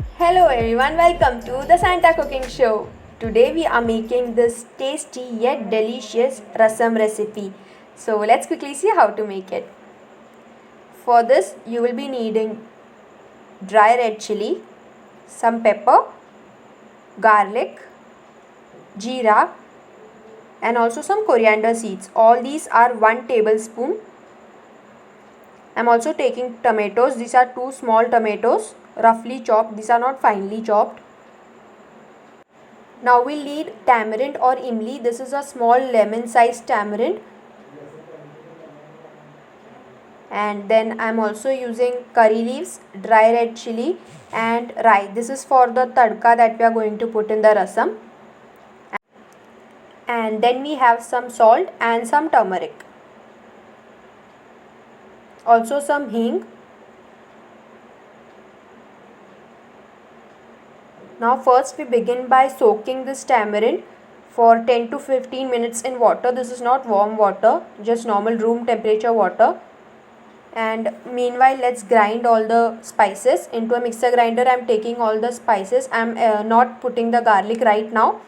Hello everyone, welcome to the Santa Cooking Show. Today we are making this tasty yet delicious rasam recipe. So let's quickly see how to make it. For this you will be needing dry red chili, some pepper, garlic, jeera and also some coriander seeds. All these are 1 tablespoon. I am also taking tomatoes. These are 2 small tomatoes, roughly chopped. These are not finely chopped. Now we'll need tamarind or imli. This is a small lemon sized tamarind. And then I'm also using curry leaves, dry red chili and rai. This is for the tadka that we are going to put in the rasam. And then we have some salt and some turmeric. Also some hing. Now first we begin by soaking this tamarind for 10 to 15 minutes in water. This is not warm water, just normal room temperature water. And meanwhile let's grind all the spices into a mixer grinder. I'm taking all the spices. I'm not putting the garlic right now.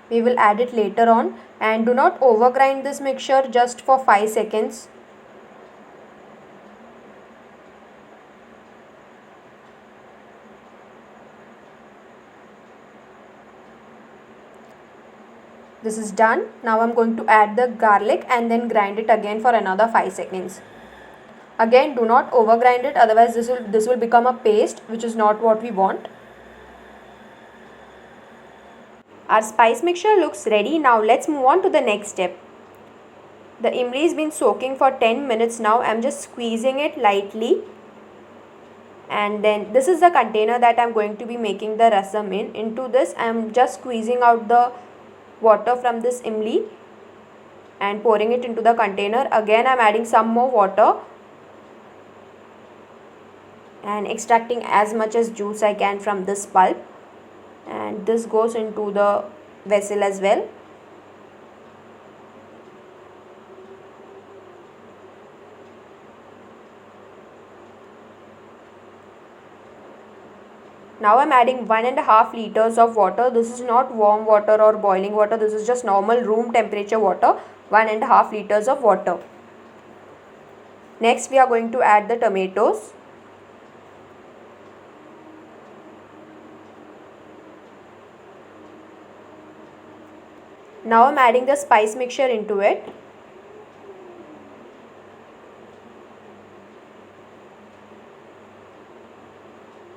We will add it later on. And do not over grind this mixture, just for 5 seconds. This is done. Now I'm going to add the garlic and then grind it again for another 5 seconds. Again, do not over grind it, otherwise this will become a paste, which is not what we want. Our spice mixture looks ready. Now let's move on to the next step. The imli has been soaking for 10 minutes now. I'm just squeezing it lightly. And then this is the container that I'm going to be making the rasam in. Into this I'm just squeezing out the water from this imli and pouring it into the container. Again I'm adding some more water and extracting as much as juice I can from this pulp, and this goes into the vessel as well. Now I'm adding 1.5 liters of water. This is not warm water or boiling water. This is just normal room temperature water. 1.5 liters of water. Next we are going to add the tomatoes. Now I'm adding the spice mixture into it.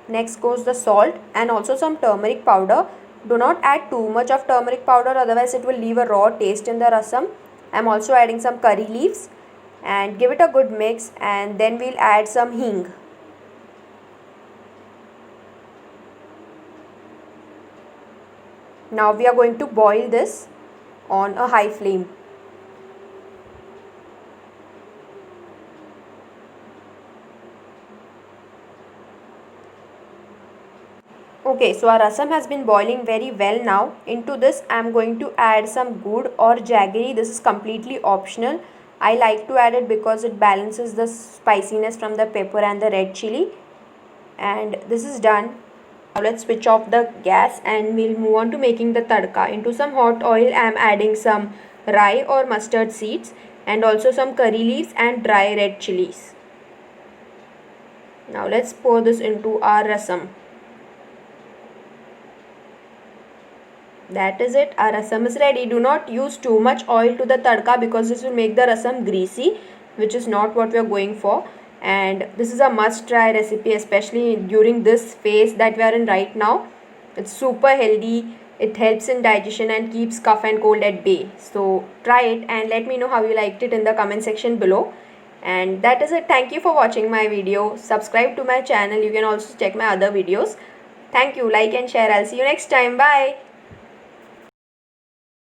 Next goes the salt and also some turmeric powder. Do not add too much of turmeric powder, otherwise it will leave a raw taste in the rasam. I am also adding some curry leaves and give it a good mix, and then we'll add some hing. Now we are going to boil this on a high flame. Okay, so our rasam has been boiling very well now. Into this I am going to add some gur or jaggery. This is completely optional. I like to add it because it balances the spiciness from the pepper and the red chili. And this is done. Now let's switch off the gas and we'll move on to making the tadka. Into some hot oil I am adding some rai or mustard seeds and also some curry leaves and dry red chilies. Now let's pour this into our rasam. That is it, our rasam is ready. Do not use too much oil to the tadka because this will make the rasam greasy, which is not what we are going for. And this is a must try recipe, especially during this phase that we are in right now. It's super healthy, it helps in digestion and keeps cough and cold at bay. So try it and let me know how you liked it in the comment section below. And that is it. Thank you for watching my video. Subscribe to my channel. You can also check my other videos. Thank you. Like and share. I'll see you next time. Bye.